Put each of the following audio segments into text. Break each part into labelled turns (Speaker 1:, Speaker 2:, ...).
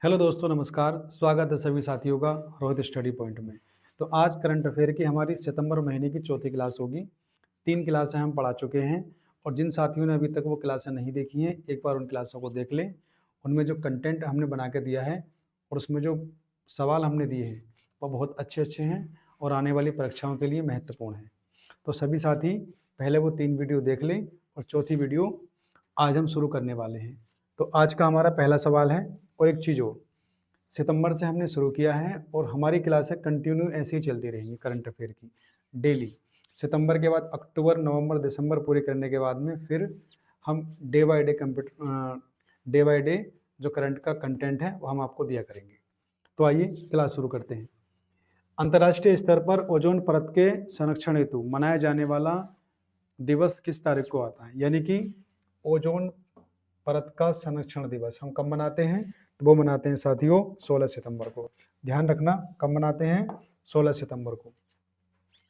Speaker 1: Hello दोस्तों, नमस्कार। स्वागत है सभी साथियों का रोहित स्टडी पॉइंट में। तो आज करंट अफेयर की हमारी सितंबर महीने की चौथी क्लास होगी। 3 क्लासें हम पढ़ा चुके हैं और जिन साथियों ने अभी तक वो क्लासें नहीं देखी हैं, एक बार उन क्लासों को देख लें। उनमें जो कंटेंट हमने बना के दिया है और उसमें जो सवाल हमने दिए हैं वो बहुत अच्छे अच्छे हैं और आने वाली परीक्षाओं के लिए महत्वपूर्ण हैं। तो सभी साथी पहले वो 3 वीडियो देख लें और चौथी वीडियो आज हम शुरू करने वाले हैं। तो आज का हमारा पहला सवाल है। और एक चीज़ और, सितंबर से हमने शुरू किया है और हमारी क्लासें कंटिन्यू ऐसे ही चलती रहेंगी करंट अफेयर की डेली। सितंबर के बाद अक्टूबर, नवंबर, दिसंबर पूरे करने के बाद में फिर हम डे बाय डे जो करंट का कंटेंट है वो हम आपको दिया करेंगे। तो आइए क्लास शुरू करते हैं। अंतर्राष्ट्रीय स्तर पर ओजोन परत के संरक्षण हेतु मनाया जाने वाला दिवस किस तारीख को आता है? यानी कि ओजोन परत का संरक्षण दिवस हम कब मनाते हैं? तो वो मनाते हैं साथियों 16 सितंबर को। ध्यान रखना, कब मनाते हैं? 16 सितंबर को।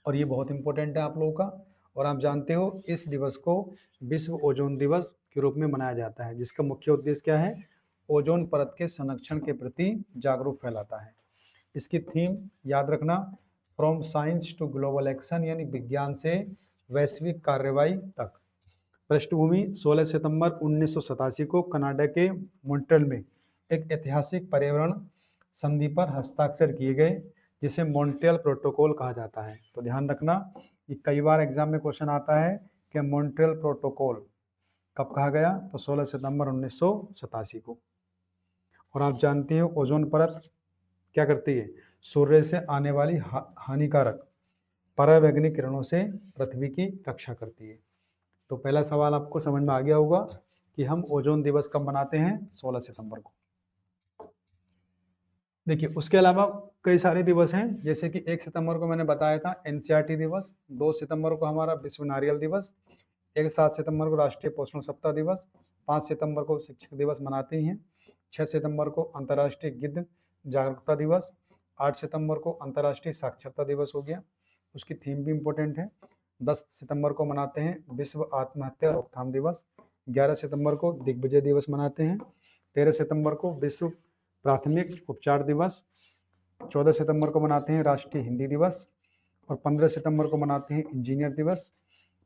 Speaker 1: और ये बहुत इंपॉर्टेंट है आप लोगों का। और आप जानते हो इस दिवस को विश्व ओजोन दिवस के रूप में मनाया जाता है, जिसका मुख्य उद्देश्य क्या है? ओजोन परत के संरक्षण के प्रति जागरूक फैलाता है। इसकी थीम याद रखना, from science to global action, यानी विज्ञान से वैश्विक कार्रवाई तक। पृष्ठभूमि 16 सितंबर 1987 को कनाडा के मॉन्ट्रियल में एक ऐतिहासिक पर्यावरण संधि पर हस्ताक्षर किए गए, जिसे मॉन्ट्रियल प्रोटोकॉल कहा जाता है। तो ध्यान रखना, ये कई बार एग्जाम में क्वेश्चन आता है कि मॉन्ट्रियल प्रोटोकॉल कब कहा गया? तो 16 सितंबर 1987 को। और आप जानते हो ओजोन परत क्या करती है? सूर्य से आने वाली हानिकारक परावैंगनिक किरणों से पृथ्वी की रक्षा करती है। तो पहला सवाल आपको समझ में आ गया होगा कि हम ओजोन दिवस कब मनाते हैं? 16 सितंबर को। देखिए, उसके अलावा कई सारे दिवस हैं, जैसे कि 1 सितंबर को मैंने बताया था एनसीईआरटी दिवस, 2 सितंबर को हमारा विश्व नारियल दिवस, 7 सितंबर को राष्ट्रीय पोषण सप्ताह दिवस, 5 सितंबर को शिक्षक दिवस मनाते ही हैं, 6 सितंबर को अंतर्राष्ट्रीय गिद्ध जागरूकता दिवस, 8 सितंबर को अंतर्राष्ट्रीय साक्षरता दिवस हो गया, उसकी थीम भी इम्पोर्टेंट है। 10 सितंबर को मनाते हैं विश्व आत्महत्या रोकथाम दिवस, 11 सितंबर को दिग्विजय दिवस मनाते हैं, 13 सितंबर को विश्व प्राथमिक उपचार दिवस, 14 सितंबर को मनाते हैं राष्ट्रीय हिंदी दिवस, और 15 सितंबर को मनाते हैं इंजीनियर दिवस,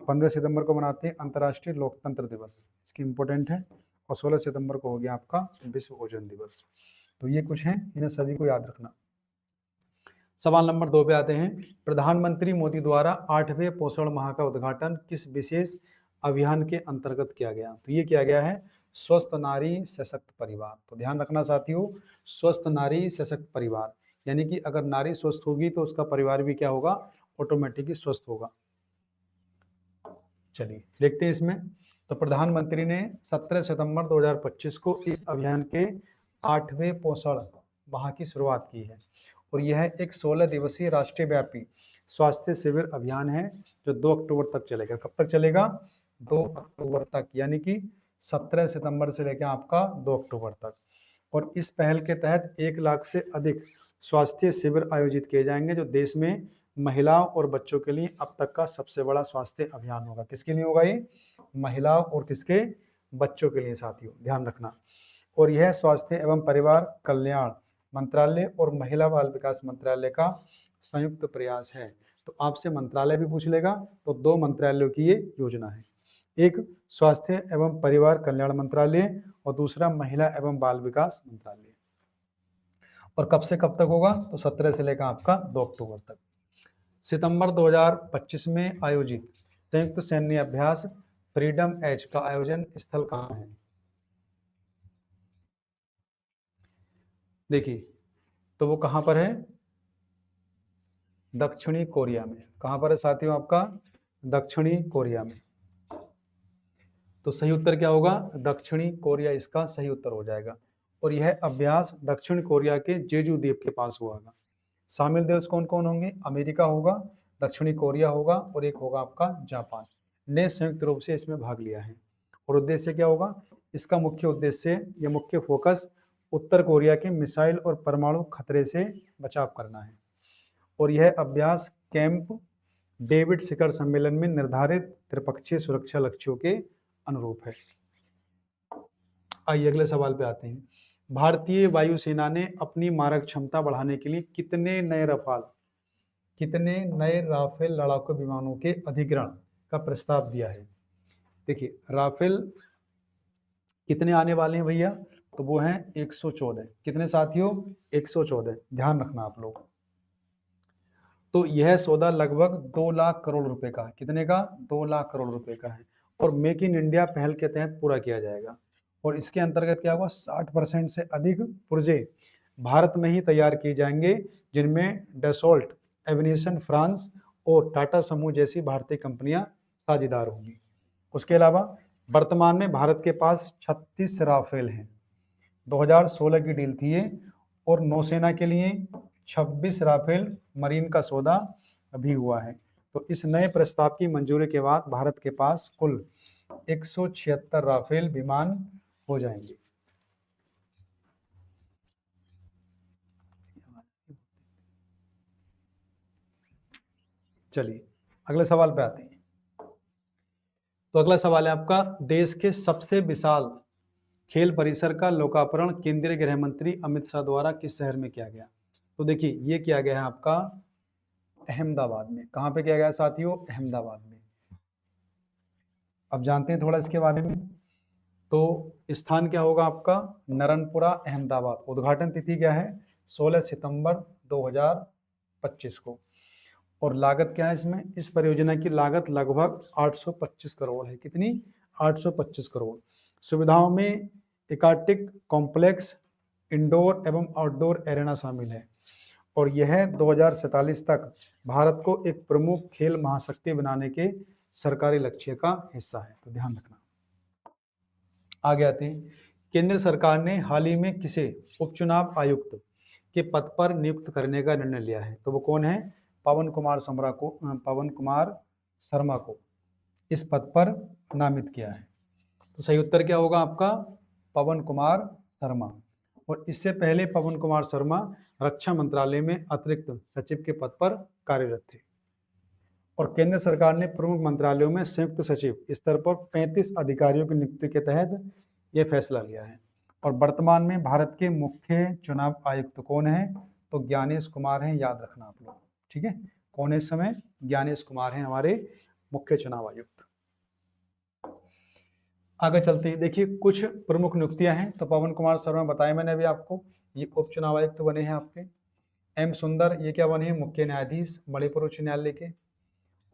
Speaker 1: 15 सितंबर को मनाते हैं अंतर्राष्ट्रीय लोकतंत्र दिवस, इसकी इंपॉर्टेंट है। और 16 सितंबर को हो गया आपका विश्व ओजोन दिवस। तो ये कुछ है, इन्हें सभी को याद रखना। सवाल नंबर 2 पे आते हैं। प्रधानमंत्री मोदी द्वारा 8वें पोषण माह का उद्घाटन किस विशेष अभियान के अंतर्गत किया गया? तो ये किया गया है स्वस्थ नारी सशक्त परिवार। तो ध्यान रखना साथियों, स्वस्थ नारी सशक्त परिवार, यानी कि अगर नारी स्वस्थ होगी तो उसका परिवार भी क्या होगा? ऑटोमेटिकली स्वस्थ होगा। चलिए देखते हैं इसमें। तो प्रधानमंत्री ने 17 सितंबर 2025 को इस अभियान के 8वें पोषण माह की शुरुआत की है और यह एक 16 दिवसीय राष्ट्रीय व्यापी स्वास्थ्य शिविर अभियान है जो 2 अक्टूबर तक चलेगा। कब तक चलेगा? 2 अक्टूबर तक, यानी कि 17 सितंबर से लेकर आपका 2 अक्टूबर तक। और इस पहल के तहत 1 लाख से अधिक स्वास्थ्य शिविर आयोजित किए जाएंगे, जो देश में महिलाओं और बच्चों के लिए अब तक का सबसे बड़ा स्वास्थ्य अभियान होगा। किसके लिए होगा ये? महिलाओं और किसके? बच्चों के लिए साथियों, ध्यान रखना। और यह स्वास्थ्य एवं परिवार कल्याण मंत्रालय और महिला बाल विकास मंत्रालय का संयुक्त प्रयास है। तो आपसे मंत्रालय भी पूछ लेगा, तो 2 मंत्रालयों की ये योजना है, एक स्वास्थ्य एवं परिवार कल्याण मंत्रालय और दूसरा महिला एवं बाल विकास मंत्रालय। और कब से कब तक होगा? तो 17 से लेकर आपका 2 अक्टूबर तक। सितंबर 2025 में आयोजित संयुक्त सैन्य अभ्यास फ्रीडम एज का आयोजन स्थल कहाँ है? देखिए, तो वो कहाँ पर है? दक्षिणी कोरिया में। कहाँ पर है साथियों आपका? दक्षिणी कोरिया में। तो सही उत्तर क्या होगा? दक्षिणी कोरिया इसका सही उत्तर हो जाएगा। और यह अभ्यास दक्षिण कोरिया के जेजू द्वीप के पास हुआ होगा। शामिल देश कौन कौन होंगे? अमेरिका होगा, दक्षिणी कोरिया होगा और एक होगा आपका जापान ने संयुक्त रूप से इसमें भाग लिया है। और उद्देश्य क्या होगा? इसका मुख्य उद्देश्य या मुख्य फोकस उत्तर कोरिया के मिसाइल और परमाणु खतरे से बचाव करना है। और यह अभ्यास कैंप डेविड शिखर सम्मेलन में निर्धारित त्रिपक्षीय सुरक्षा लक्ष्यों के अनुरूप है। आइए अगले सवाल पे आते हैं। भारतीय वायुसेना ने अपनी मारक क्षमता बढ़ाने के लिए कितने नए राफेल लड़ाकू विमानों के अधिग्रहण का प्रस्ताव दिया है? देखिए, राफेल कितने आने वाले हैं भैया? तो वो हैं 114। कितने साथियों? 114, ध्यान रखना आप लोग। तो यह सौदा लगभग 2 लाख करोड़ रुपए का है। कितने का? 2 लाख करोड़ रुपए का है, और मेक इन इंडिया पहल के तहत पूरा किया जाएगा। और इसके अंतर्गत क्या हुआ? 60% से अधिक पुर्जे भारत में ही तैयार किए जाएंगे, जिनमें डसोल्ट, एविएशन फ्रांस और टाटा समूह जैसी भारतीय कंपनियां साझेदार होंगी। उसके अलावा वर्तमान में भारत के पास 36 राफेल हैं। 2016 की डील थी ये, और नौसेना के लिए 26 राफेल मरीन का सौदा अभी हुआ है। तो इस नए प्रस्ताव की मंजूरी के बाद भारत के पास कुल 176 राफेल विमान हो जाएंगे। चलिए अगले सवाल पे आते हैं। तो अगला सवाल है आपका, देश के सबसे विशाल खेल परिसर का लोकार्पण केंद्रीय गृह मंत्री अमित शाह द्वारा किस शहर में किया गया? तो देखिए, ये किया गया है आपका अहमदाबाद में। कहाँ पे किया गया साथियों? अहमदाबाद में। अब जानते हैं थोड़ा इसके बारे में। तो स्थान क्या होगा आपका? नरनपुरा, अहमदाबाद। उद्घाटन तिथि क्या है? 16 सितंबर 2025 को। और लागत क्या है इसमें? इस परियोजना की लागत लगभग 825 करोड़ है। कितनी? 825 करोड़। सुविधाओं में एकाटिक कॉम्प्लेक्स, इंडोर एवं आउटडोर एरेना शामिल है, और यह 2047 तक भारत को एक प्रमुख खेल महाशक्ति बनाने के सरकारी लक्ष्य का हिस्सा है। तो ध्यान रखना। आगे आते हैं। केंद्र सरकार ने हाल ही में किसे उपचुनाव आयुक्त के पद पर नियुक्त करने का निर्णय लिया है? तो वो कौन है? पवन कुमार शर्मा को इस पद पर नामित किया है। तो सही उत्तर क्या होगा आपका? पवन कुमार शर्मा। और इससे पहले पवन कुमार शर्मा रक्षा मंत्रालय में अतिरिक्त सचिव के पद पर कार्यरत थे। और केंद्र सरकार ने प्रमुख मंत्रालयों में संयुक्त सचिव स्तर पर 35 अधिकारियों की नियुक्ति के तहत यह फैसला लिया है। और वर्तमान में भारत के मुख्य चुनाव आयुक्त कौन है? तो ज्ञानेश कुमार हैं, याद रखना आप लोग। ठीक है, कौन है इस समय? ज्ञानेश कुमार हैं हमारे मुख्य चुनाव आयुक्त। आगे चलते हैं। देखिए, कुछ प्रमुख नियुक्तियां हैं। तो पवन कुमार शर्मा बताया मैंने अभी आपको, ये उप चुनाव आयुक्त बने हैं आपके। एम सुंदर, ये क्या बने हैं? मुख्य न्यायाधीश मणिपुर उच्च न्यायालय के।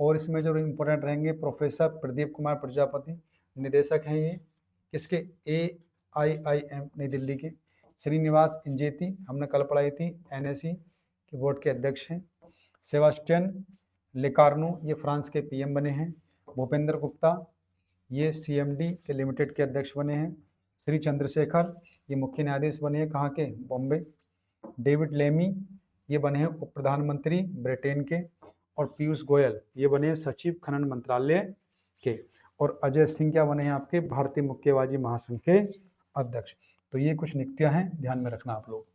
Speaker 1: और इसमें जो इम्पोर्टेंट रहेंगे, प्रोफेसर प्रदीप कुमार प्रजापति, निदेशक हैं ये किसके? AIIM नई दिल्ली के। श्रीनिवास इंजेती, हमने कल पढ़ाई थी, NSE के बोर्ड के अध्यक्ष हैं। सेबास्टियन लेकार्नो, ये फ्रांस के PM बने हैं। भूपेंद्र गुप्ता, ये CMD के लिमिटेड के अध्यक्ष बने हैं। श्री चंद्रशेखर, ये मुख्य न्यायाधीश बने हैं, कहाँ के? बॉम्बे। डेविड लेमी, ये बने हैं उप प्रधानमंत्री ब्रिटेन के। और पीयूष गोयल, ये बने हैं सचिव खनन मंत्रालय के। और अजय सिंह क्या बने हैं आपके? भारतीय मुक्केबाजी महासंघ के अध्यक्ष। तो ये कुछ नियुक्तियां हैं, ध्यान में रखना आप लोग।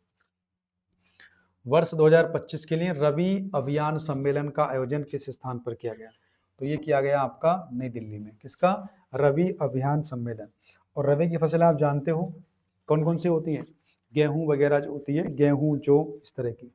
Speaker 1: वर्ष 2025 के लिए रवि अभियान सम्मेलन का आयोजन किस स्थान पर किया गया? तो ये किया गया आपका नई दिल्ली में। किसका? रवि अभियान सम्मेलन। और रवि की फसलें आप जानते हो कौन कौन सी होती हैं? गेहूं वगैरह जो होती है, गेहूं, जौ, इस तरह की।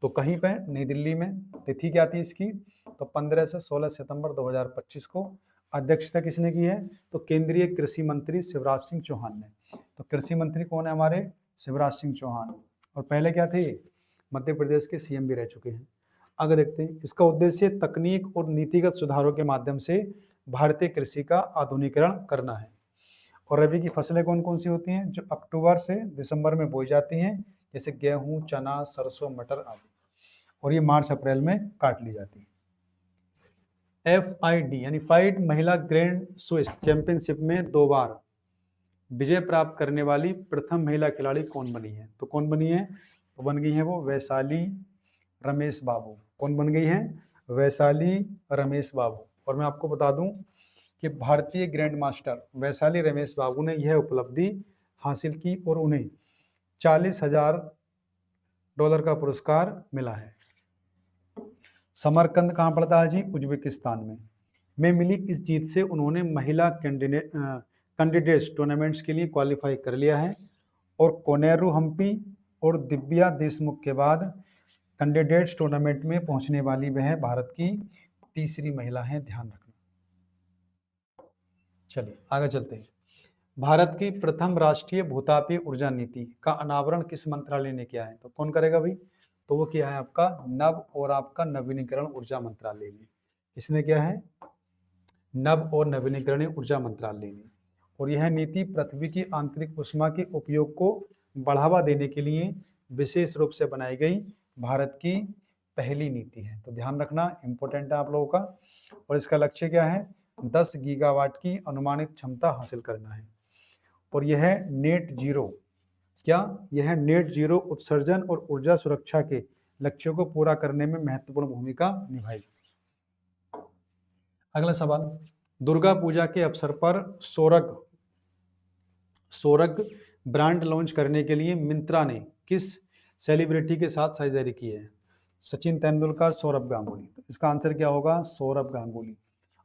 Speaker 1: तो कहीं पे? नई दिल्ली में। तिथि क्या थी इसकी? तो 15 से 16 सितंबर 2025 को। अध्यक्षता किसने की है? तो केंद्रीय कृषि मंत्री शिवराज सिंह चौहान ने। तो कृषि मंत्री कौन है हमारे? शिवराज सिंह चौहान। और पहले क्या थे? मध्य प्रदेश के CM भी रह चुके हैं। आगे देखते हैं। इसका उद्देश्य तकनीक और नीतिगत सुधारों के माध्यम से भारतीय कृषि का आधुनिकीकरण करना है। और रबी की फसलें कौन कौन सी होती हैं? जो अक्टूबर से दिसंबर में बोई जाती हैं, जैसे गेहूं, चना, सरसों, मटर आदि। और ये मार्च अप्रैल में काट ली जाती है। FID यानी फाइड महिला ग्रैंड स्विस चैंपियनशिप में 2 बार विजय प्राप्त करने वाली प्रथम महिला खिलाड़ी कौन बनी है? तो कौन बनी है? तो बन गई है वो वैशाली रमेश बाबू। कौन बन गई है? वैशाली रमेश बाबू। और मैं आपको बता दूं कि भारतीय ग्रैंड मास्टर वैशाली रमेश बाबू ने यह उपलब्धि हासिल की और उन्हें $40,000 का पुरस्कार मिला है। समरकंद कहाँ पड़ता है जी? उज्बेकिस्तान में मिली इस जीत से उन्होंने महिला कैंडिडेट्स टूर्नामेंट्स के लिए क्वालिफाई कर लिया है। और कोनेरू हम्पी और दिव्या देशमुख के बाद कैंडिडेट्स टूर्नामेंट में पहुंचने वाली वह भारत की तीसरी महिला है, ध्यान रखना। चलिए आगे चलते हैं। भारत की प्रथम राष्ट्रीय भूतापीय ऊर्जा नीति का अनावरण किस मंत्रालय ने किया है? तो कौन करेगा भाई? तो वो किया है आपका नव और आपका नवीनीकरण ऊर्जा मंत्रालय ने। किसने किया है? नव और नवीनीकरणीय ऊर्जा मंत्रालय ने। और यह नीति पृथ्वी की आंतरिक ऊष्मा के उपयोग को बढ़ावा देने के लिए विशेष रूप से बनाई गई भारत की पहली नीति है। तो ध्यान रखना, इंपॉर्टेंट है आप लोगों का। और इसका लक्ष्य क्या है? 10 गीगावाट की अनुमानित क्षमता हासिल करना है। और यह नेट जीरो, क्या यह नेट जीरो उत्सर्जन और ऊर्जा सुरक्षा के लक्ष्यों को पूरा करने में महत्वपूर्ण भूमिका निभाएगी। अगला सवाल, दुर्गा पूजा के अवसर पर सोरग ब्रांड लॉन्च करने के लिए मिंत्रा ने किस सेलिब्रिटी के साथ साझेदारी की है? सचिन तेंदुलकर, सौरभ गांगुली। तो इसका आंसर क्या होगा? सौरभ गांगुली।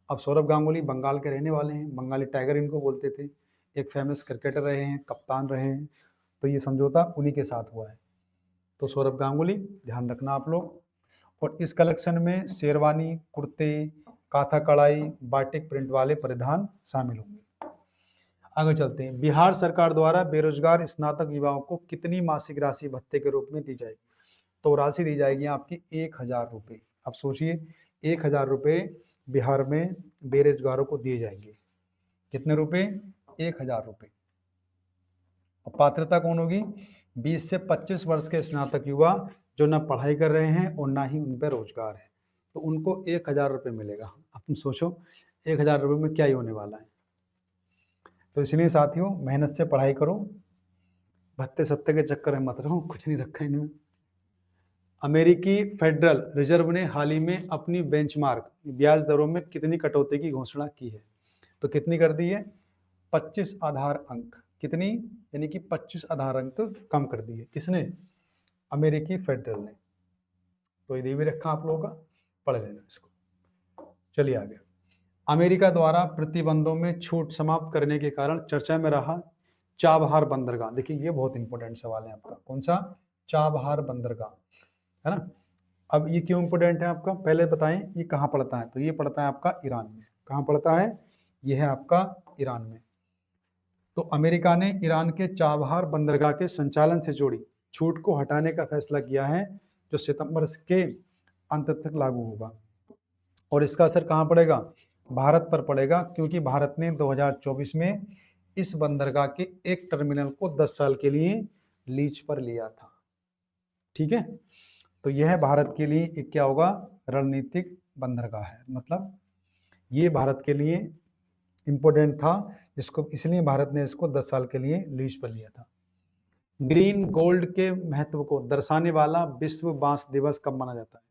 Speaker 1: अब सौरभ गांगुली बंगाल के रहने वाले हैं, बंगाली टाइगर इनको बोलते थे, एक फेमस क्रिकेटर रहे हैं, कप्तान रहे हैं। तो ये समझौता उन्हीं के साथ हुआ है। तो सौरभ गांगुली, ध्यान रखना आप लोग। और इस कलेक्शन में शेरवानी, कुर्ते, काथा कढ़ाई, बाटिक प्रिंट वाले परिधान शामिल होंगे। आगे चलते हैं। बिहार सरकार द्वारा बेरोजगार स्नातक युवाओं को कितनी मासिक राशि भत्ते के रूप में दी जाएगी? तो राशि दी जाएगी आपकी 1000 रुपये। अब सोचिए, 1000 रुपये बिहार में बेरोजगारों को दिए जाएंगे। कितने रुपए? 1000 रुपये। और पात्रता कौन होगी? 20 से 25 वर्ष के स्नातक युवा जो ना पढ़ाई कर रहे हैं और ना ही उन पर रोजगार है, तो उनको 1000 रुपये मिलेगा। अब तुम सोचो 1000 रुपये में क्या ही होने वाला है। तो इसलिए साथियों, मेहनत से पढ़ाई करो, भत्ते सत्ते के चक्कर में मत रहो, कुछ नहीं रखा इनमें। अमेरिकी फेडरल रिजर्व ने हाल ही में अपनी बेंचमार्क ब्याज दरों में कितनी कटौती की घोषणा की है? तो कितनी कर दी है? 25 आधार अंक। कितनी? यानी कि 25 आधार अंक कम कर दी है। किसने? अमेरिकी फेडरल ने। तो ये भी रखा आप लोगों का, पढ़ लेना इसको। चलिए आगे। अमेरिका द्वारा प्रतिबंधों में छूट समाप्त करने के कारण चर्चा में रहा चाबहार बंदरगाह। देखिए ये बहुत इंपॉर्टेंट सवाल है आपका। कौन सा? चाबहार बंदरगाह, है ना। अब ये क्यों इंपॉर्टेंट है आपका, पहले बताएं ये कहाँ पड़ता है? तो ये पड़ता है आपका ईरान में। कहाँ पड़ता है? ये है आपका ईरान में। तो अमेरिका ने ईरान के चाबहार बंदरगाह के संचालन से जुड़ी छूट को हटाने का फैसला किया है, जो सितंबर के अंत तक लागू होगा। और इसका असर कहाँ पड़ेगा? भारत पर पड़ेगा, क्योंकि भारत ने 2024 में इस बंदरगाह के एक टर्मिनल को 10 साल के लिए लीज पर लिया था। ठीक है, तो यह भारत के लिए एक क्या होगा? रणनीतिक बंदरगाह है। मतलब ये भारत के लिए इंपॉर्टेंट था, इसको इसलिए भारत ने इसको 10 साल के लिए लीज पर लिया था। ग्रीन गोल्ड के महत्व को दर्शाने वाला विश्व बांस दिवस कब मनाया जाता है?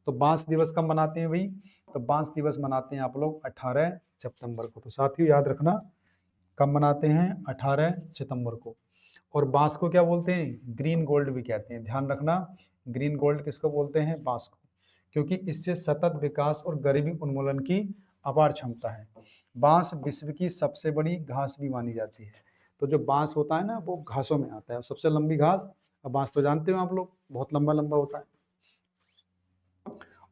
Speaker 1: तो बांस दिवस कब मनाते हैं भाई? तो बांस दिवस मनाते हैं आप लोग 18 सितंबर को। तो साथियों याद रखना, कब मनाते हैं? 18 सितंबर को। और बांस को क्या बोलते हैं? ग्रीन गोल्ड भी कहते हैं। ध्यान रखना, ग्रीन गोल्ड किसको बोलते हैं? बांस को, क्योंकि इससे सतत विकास और गरीबी उन्मूलन की अपार क्षमता है। बांस विश्व की सबसे बड़ी घास भी मानी जाती है। तो जो बांस होता है ना, वो घासों में आता है, सबसे लंबी घास। अब बांस तो जानते हो आप लोग, बहुत लंबा लंबा होता है।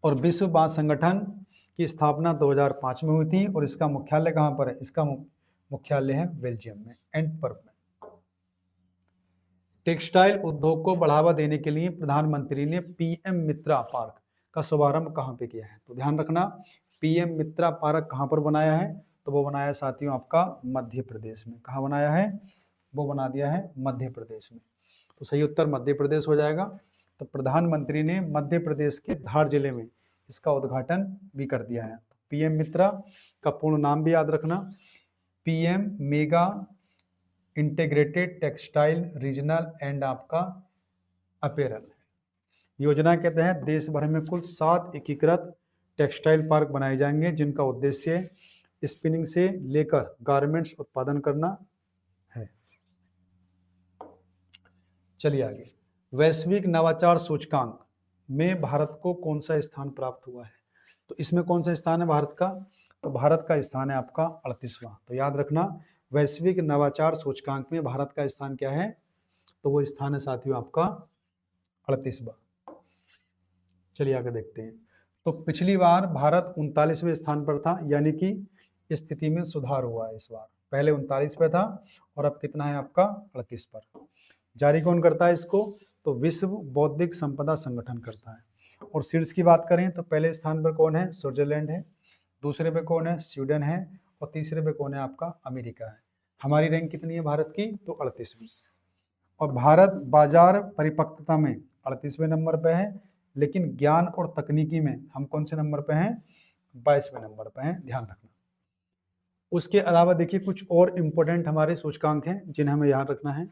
Speaker 1: और विश्व बांस संगठन की स्थापना 2005 में हुई थी। और इसका मुख्यालय कहाँ पर है? इसका मुख्यालय है बेल्जियम में, एंटवर्प में। टेक्सटाइल उद्योग को बढ़ावा देने के लिए प्रधानमंत्री ने पीएम मित्रा पार्क का शुभारंभ कहाँ पे किया है? तो ध्यान रखना, पीएम मित्रा पार्क कहाँ पर बनाया है? तो वो बनाया है साथियों आपका मध्य प्रदेश में। कहाँ बनाया है? वो बना दिया है मध्य प्रदेश में। तो सही उत्तर मध्य प्रदेश हो जाएगा। तो प्रधानमंत्री ने मध्य प्रदेश के धार जिले में इसका उद्घाटन भी कर दिया है। पीएम मित्रा का पूर्ण नाम भी याद रखना, PM mega integrated textile regional and आपका अपेरल योजना के तहत देश भर में कुल 7 एकीकृत टेक्सटाइल पार्क बनाए जाएंगे, जिनका उद्देश्य स्पिनिंग से लेकर गारमेंट्स उत्पादन करना है। चलिए आगे। वैश्विक नवाचार सूचकांक में भारत को कौन सा स्थान प्राप्त हुआ है? तो इसमें कौन सा स्थान है भारत का? तो भारत का स्थान है आपका 38वां। तो याद रखना, वैश्विक नवाचार सूचकांक में भारत का स्थान क्या है? तो वो स्थान है साथियों आपका 38वां। चलिए आगे देखते हैं। तो पिछली बार भारत 39वें स्थान पर था, यानी कि स्थिति में सुधार हुआ है इस बार। पहले 39 पे था और अब कितना है आपका 38 पर। जारी कौन करता है इसको? तो विश्व बौद्धिक संपदा संगठन करता है। और शीर्ष की बात करें तो पहले स्थान पर कौन है? स्विट्जरलैंड है, दूसरे पे कौन है? स्वीडन है, और तीसरे पे कौन है? आपका अमेरिका है। हमारी रैंक कितनी है भारत की? तो 38वीं। और भारत बाजार परिपक्वता में 38वें नंबर पे है, लेकिन ज्ञान और तकनीकी में हम कौन से नंबर पे हैं? 22वें नंबर पे हैं, ध्यान रखना। उसके अलावा देखिए कुछ और इंपॉर्टेंट हमारे सूचकांक हैं जिन्हें हमें याद रखना है।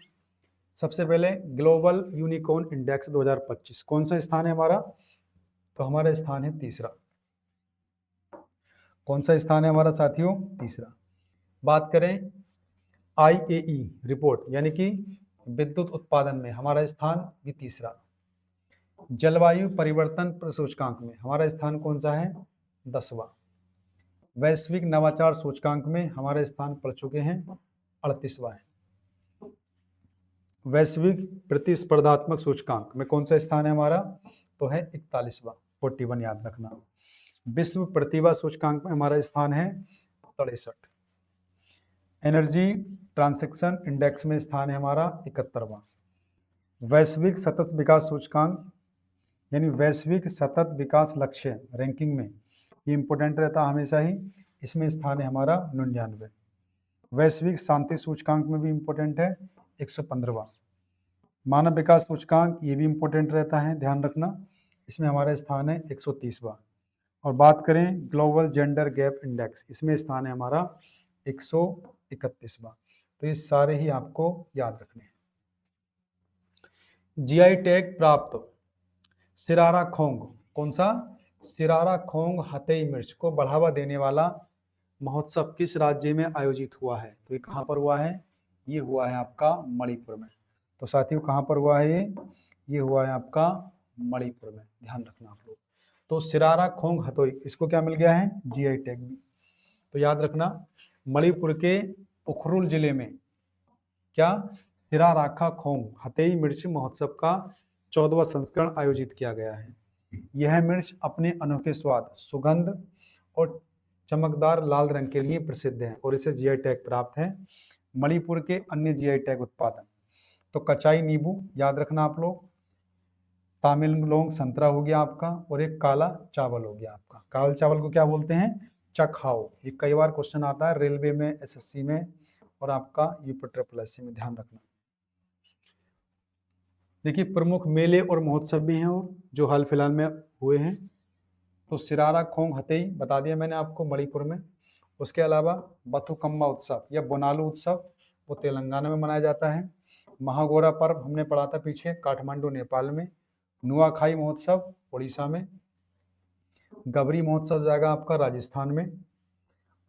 Speaker 1: सबसे पहले ग्लोबल यूनिकॉर्न इंडेक्स 2025 कौन सा स्थान है हमारा? तो हमारा स्थान है तीसरा। कौन सा स्थान है हमारा साथियों? तीसरा। बात करें IAE रिपोर्ट यानी कि विद्युत उत्पादन में हमारा स्थान भी तीसरा। जलवायु परिवर्तन सूचकांक में हमारा स्थान कौन सा है? 10वां। वैश्विक नवाचार सूचकांक में हमारे स्थान पड़ चुके हैं 38वां है। वैश्विक प्रतिस्पर्धात्मक सूचकांक में कौन सा स्थान है हमारा? तो है 41वां, 41 याद रखना। विश्व प्रतिभा सूचकांक में हमारा स्थान है 63। एनर्जी ट्रांसैक्शन इंडेक्स में स्थान है हमारा 71वां। वैश्विक सतत विकास सूचकांक यानी वैश्विक सतत विकास लक्ष्य रैंकिंग में ये इंपॉर्टेंट रहता हमेशा ही, इसमें स्थान है हमारा 99। वैश्विक शांति सूचकांक में भी इंपॉर्टेंट है 115वां। मानव विकास सूचकांक ये भी इंपॉर्टेंट रहता है, ध्यान रखना, इसमें हमारा स्थान है 130वां। और बात करें ग्लोबल जेंडर गैप इंडेक्स, इसमें स्थान है हमारा 131वां। तो ये सारे ही आपको याद रखने हैं। GI टैग प्राप्त सिरारा खोंग, कौन सा? सिरारा खोंग हथेई मिर्च को बढ़ावा देने वाला महोत्सव किस राज्य में आयोजित हुआ है? तो ये कहाँ पर हुआ है? ये हुआ है आपका मणिपुर में। तो साथियों कहाँ पर हुआ है ये हुआ है आपका मणिपुर में, ध्यान रखना आप लोग। तो सिरारा खोंग हथोई, इसको क्या मिल गया है? GI टैग भी। तो याद रखना मणिपुर के उखरुल जिले में क्या सिराराखा खोंग हथेई मिर्च महोत्सव का 14वां संस्करण आयोजित किया गया है। यह मिर्च अपने अनोखे स्वाद, सुगंध और चमकदार लाल रंग के लिए प्रसिद्ध है और इसे GI टैग प्राप्त है। मणिपुर के अन्य GI टैग उत्पादन तो कचाई नींबू याद रखना आप लोग, तामिललोंग संतरा हो गया आपका, और एक काला चावल हो गया आपका। काला चावल को क्या बोलते हैं? चखाओ। ये कई बार क्वेश्चन आता है रेलवे में, SSC में और आपका UPSSC में, ध्यान रखना। देखिए प्रमुख मेले और महोत्सव भी हैं और जो हाल फिलहाल में हुए हैं। तो सिरारा खोंग हथेई बता दिया मैंने आपको मणिपुर में। उसके अलावा बथुकम्मा उत्सव या बोनालू उत्सव वो तेलंगाना में मनाया जाता है। महागोरा पर्व हमने पढ़ा था पीछे, काठमांडू नेपाल में। नुआखाई महोत्सव उड़ीसा में। गबरी महोत्सव हो जाएगा आपका राजस्थान में।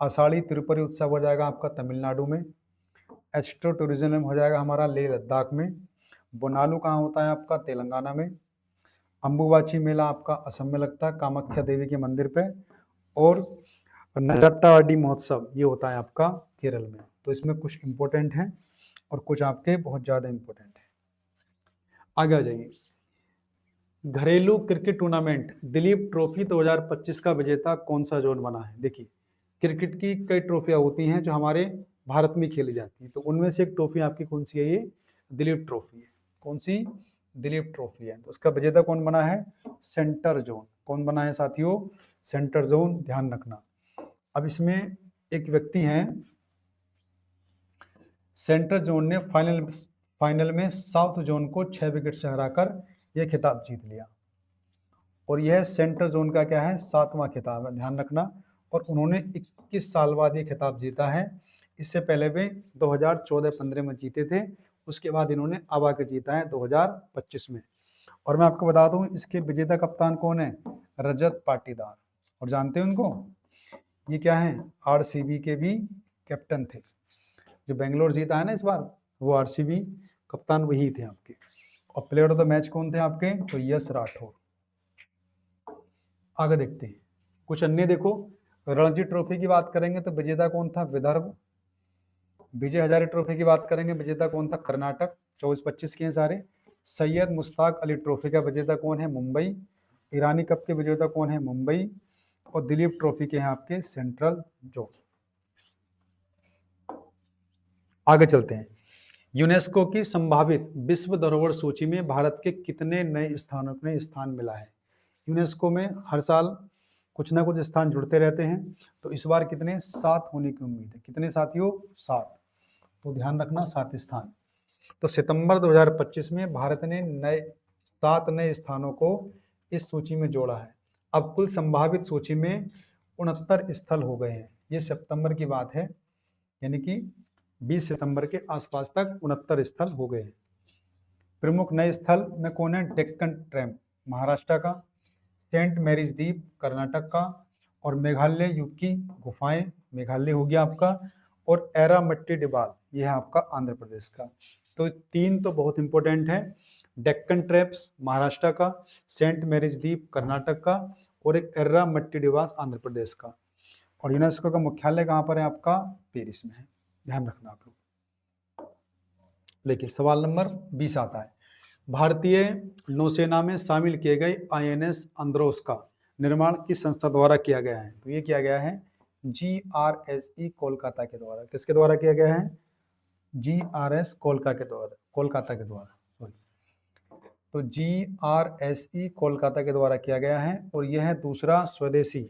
Speaker 1: आषाढ़ी तिरुपति उत्सव हो जाएगा आपका तमिलनाडु में। एस्ट्रो टूरिज्म हो जाएगा हमारा लेह लद्दाख में। बोनालू कहाँ होता है आपका? तेलंगाना में। अम्बुबाची मेला आपका असम में लगता है कामाख्या देवी के मंदिर पे। और नट्टावाडी महोत्सव ये होता है आपका केरल में। तो इसमें कुछ इंपॉर्टेंट हैं और कुछ आपके बहुत ज़्यादा इंपॉर्टेंट है। आगे आ जाइए। घरेलू क्रिकेट टूर्नामेंट दिलीप ट्रॉफी 2025 का विजेता कौन सा जोन बना है? देखिए क्रिकेट की कई ट्रॉफियां होती हैं जो हमारे भारत में खेली जाती हैं, तो उनमें से एक ट्रॉफी आपकी कौन सी है? ये दिलीप ट्रॉफी है। कौन सी? दिलीप ट्रॉफी है। तो उसका विजेता कौन बना है? Centre zone. कौन बना है साथियों? सेंटर जोन, ध्यान रखना। अब इसमें एक व्यक्ति हैं, सेंटर जोन ने फाइनल में साउथ जोन को 6 विकेट से हराकर यह खिताब जीत लिया और यह सेंटर जोन का क्या है? 7वां खिताब है, ध्यान रखना। और उन्होंने 21 साल बाद ये खिताब जीता है। इससे पहले वे 2014-15 में जीते थे, उसके बाद इन्होंने अब आके जीता है 2025 में। और मैं आपको बता दूं इसके विजेता कप्तान कौन है? रजत पाटीदार। और जानते हैं उनको? ये क्या है? RCB के भी कैप्टन थे। जो बेंगलोर जीता है ना इस बार, वो RCB कप्तान वही थे आपके। और प्लेयर ऑफ द मैच कौन थे आपके? तो यश राठौर। आगे देखते हैं कुछ अन्य। देखो रणजी ट्रॉफी की बात करेंगे तो विजेता कौन था? विदर्भ। विजय हजारे ट्रॉफी की बात करेंगे विजेता कौन था? कर्नाटक। 24-25 के हैं सारे। सैयद मुश्ताक अली ट्रॉफी का विजेता कौन है? मुंबई। ईरानी कप के विजेता कौन है? मुंबई। और दिलीप ट्रॉफी के हैं आपके सेंट्रल जोन। आगे चलते हैं। यूनेस्को की संभावित विश्व धरोहर सूची में भारत के कितने नए स्थानों में स्थान मिला है? यूनेस्को में हर साल कुछ ना कुछ स्थान जुड़ते रहते हैं, तो इस बार कितने? 7 होने की उम्मीद है। कितने साथियों? 7। तो ध्यान रखना 7 स्थान। तो सितंबर 2025 में भारत ने 7 नए स्थानों को इस सूची में जोड़ा है। अब कुल संभावित सूची में 69 स्थल हो गए हैं। ये सितंबर की बात है, यानी कि 20 सितंबर के आसपास तक 69 स्थल हो गए हैं। प्रमुख नए स्थल में कौन है? डेक्कन ट्रैम्प महाराष्ट्र का, सेंट मैरीज द्वीप कर्नाटक का, और मेघालय युग की गुफाएं मेघालय हो गया आपका, और एरामट्टी डिबाल यह है आपका आंध्र प्रदेश का। तो 3 तो बहुत इंपॉर्टेंट है, डेक्कन ट्रैप्स महाराष्ट्र का, सेंट मैरीज द्वीप कर्नाटक का, और एक एरामट्टी डिबाल आंध्र प्रदेश का। और यूनेस्को का मुख्यालय कहाँ पर है आपका? पेरिस में है। ध्यान रखना आप लोग। देखिए सवाल नंबर 20 आता है। भारतीय नौसेना में शामिल किए गए INS अंद्रोस का निर्माण किस संस्था द्वारा किया गया है? तो ये किया गया है GRSE कोलकाता के द्वारा। किसके द्वारा किया गया है? GRS कोलकाता के द्वारा सॉरी। तो GRSE कोलकाता के द्वारा किया गया है। और यह है दूसरा स्वदेशी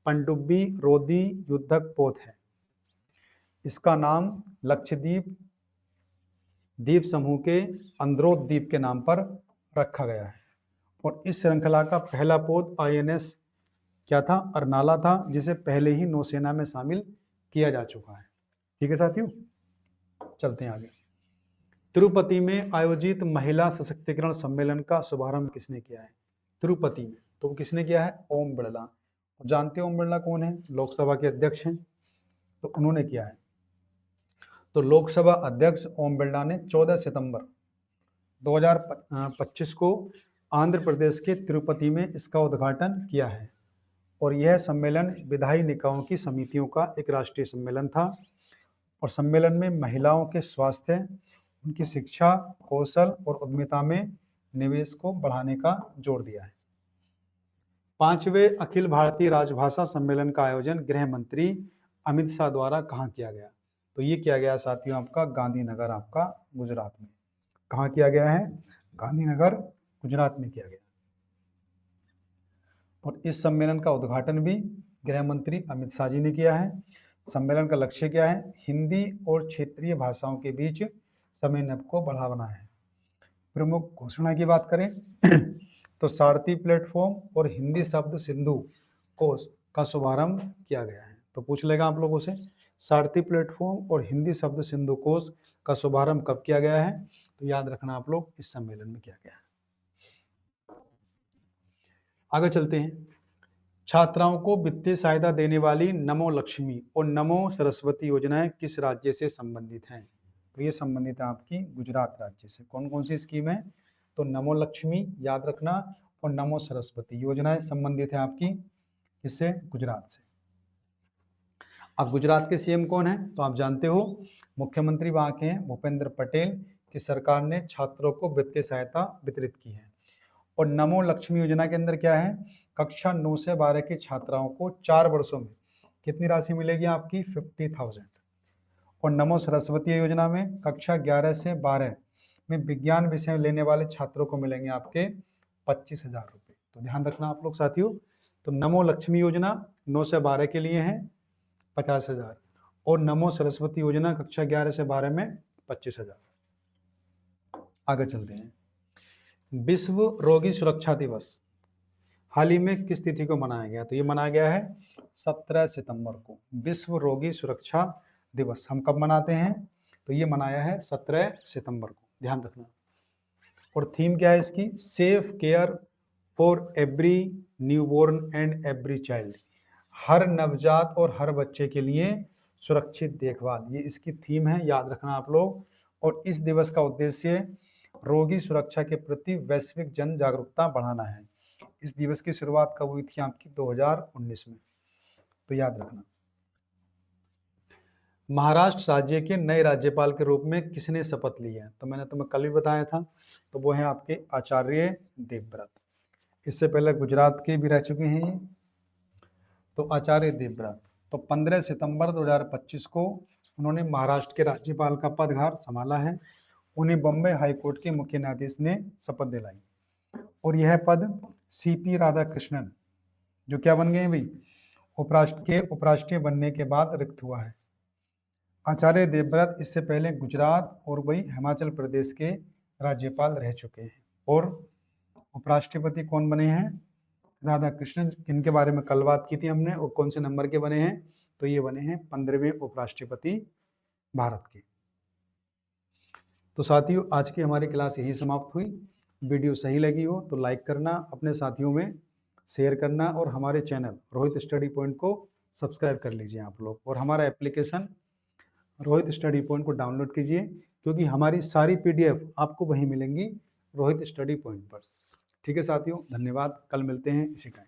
Speaker 1: पनडुब्बी रोधी युद्धक पोत है। इसका नाम लक्षद्वीप द्वीप समूह के अंद्रोथ द्वीप के नाम पर रखा गया है। और इस श्रृंखला का पहला पोत INS क्या था? अरनाला था, जिसे पहले ही नौसेना में शामिल किया जा चुका है। ठीक है साथियों, चलते हैं आगे। तिरुपति में आयोजित महिला सशक्तिकरण सम्मेलन का शुभारंभ किसने किया है? तिरुपति में तो किसने किया है? ओम बिड़ला। जानते हो ओम बिड़ला कौन है? लोकसभा के अध्यक्ष हैं, तो उन्होंने किया है। तो लोकसभा अध्यक्ष ओम बिड़ला ने 14 सितंबर 2025 को आंध्र प्रदेश के तिरुपति में इसका उद्घाटन किया है। और यह सम्मेलन विधायी निकायों की समितियों का एक राष्ट्रीय सम्मेलन था। और सम्मेलन में महिलाओं के स्वास्थ्य, उनकी शिक्षा, कौशल और उद्यमिता में निवेश को बढ़ाने का जोर दिया है। 5वें अखिल भारतीय राजभाषा सम्मेलन का आयोजन गृह मंत्री अमित शाह द्वारा कहाँ किया गया? तो ये किया गया साथियों आपका गांधीनगर आपका गुजरात में। कहाँ किया गया है? गांधीनगर गुजरात में किया गया। और इस सम्मेलन का उद्घाटन भी गृह मंत्री अमित शाह जी ने किया है। सम्मेलन का लक्ष्य क्या है? हिंदी और क्षेत्रीय भाषाओं के बीच समन्वय को बढ़ाना है। प्रमुख घोषणा की बात करें तो सारथी प्लेटफॉर्म और हिंदी शब्द सिंधु कोष का शुभारंभ किया गया है। तो पूछ लेगा आप लोगों से, सारथी प्लेटफॉर्म और हिंदी शब्द सिंधु कोष का शुभारंभ कब किया गया है? तो याद रखना आप लोग, इस सम्मेलन में किया गया है। आगे चलते हैं। छात्राओं को वित्तीय सहायता देने वाली नमो लक्ष्मी और नमो सरस्वती योजनाएं किस राज्य से संबंधित हैं? तो ये संबंधित है आपकी गुजरात राज्य से। कौन कौन सी स्कीम है? तो नमो लक्ष्मी याद रखना, और नमो सरस्वती योजनाएं संबंधित है आपकी किससे? गुजरात से। अब गुजरात के CM कौन है? तो आप जानते हो, मुख्यमंत्री वहां के हैं भूपेंद्र पटेल की सरकार ने छात्रों को वित्तीय सहायता वितरित की है। और नमो लक्ष्मी योजना के अंदर क्या है? कक्षा 9 से 12 की छात्राओं को 4 वर्षों में कितनी राशि मिलेगी आपकी? 50,000। और नमो सरस्वती योजना में कक्षा 11 से 12 में विज्ञान विषय लेने वाले छात्रों को मिलेंगे आपके 25,000 रुपये। तो ध्यान रखना आप लोग साथियों। तो नमो लक्ष्मी योजना 9 से 12 के लिए है 50,000, और नमो सरस्वती योजना कक्षा 11 से 12 में 25,000। आगे चलते हैं। विश्व रोगी सुरक्षा दिवस हाल ही में किस तिथि को मनाया गया? तो ये मनाया गया है 17 सितंबर को। विश्व रोगी सुरक्षा दिवस हम कब मनाते हैं? तो ये मनाया है 17 सितंबर को। ध्यान रखना। और थीम क्या है इसकी? Safe care for every newborn and every child. हर नवजात और हर बच्चे के लिए सुरक्षित देखभाल, ये इसकी थीम है। याद रखना आप लोग। और इस दिवस का उद्देश्य रोगी सुरक्षा के प्रति वैश्विक जन जागरूकता बढ़ाना है। इस दिवस की शुरुआत कब हुई थी आपकी? 2019 में। तो याद रखना। महाराष्ट्र राज्य के नए राज्यपाल के रूप में किसने शपथ ली है? तो मैंने तुम्हें कल भी बताया था, तो वो है आपके आचार्य देवव्रत। इससे पहले गुजरात के भी रह चुके हैं ये, तो आचार्य देवव्रत। तो 15 सितंबर 2025 को उन्होंने महाराष्ट्र के राज्यपाल का पदभार संभाला है। उन्हें बॉम्बे हाईकोर्ट के मुख्य न्यायाधीश ने शपथ दिलाई, और यह पद सीपी राधाकृष्णन, जो क्या बन गए हैं भाई, उपराष्ट्रीय बनने के बाद रिक्त हुआ है। आचार्य देवव्रत इससे पहले गुजरात और वही हिमाचल प्रदेश के राज्यपाल रह चुके हैं। और उपराष्ट्रपति कौन बने हैं? राधाकृष्णन। इनके बारे में कल बात की थी हमने, और कौन से नंबर के बने हैं? तो ये बने हैं 15वें उपराष्ट्रपति भारत के। तो साथियों, आज की हमारी क्लास यही समाप्त हुई। वीडियो सही लगी हो तो लाइक करना, अपने साथियों में शेयर करना, और हमारे चैनल रोहित स्टडी पॉइंट को सब्सक्राइब कर लीजिए आप लोग, और हमारा एप्लीकेशन रोहित स्टडी पॉइंट को डाउनलोड कीजिए, क्योंकि हमारी सारी PDF आपको वहीं मिलेंगी रोहित स्टडी पॉइंट पर। ठीक है साथियों, धन्यवाद। कल मिलते हैं इसी टाइम।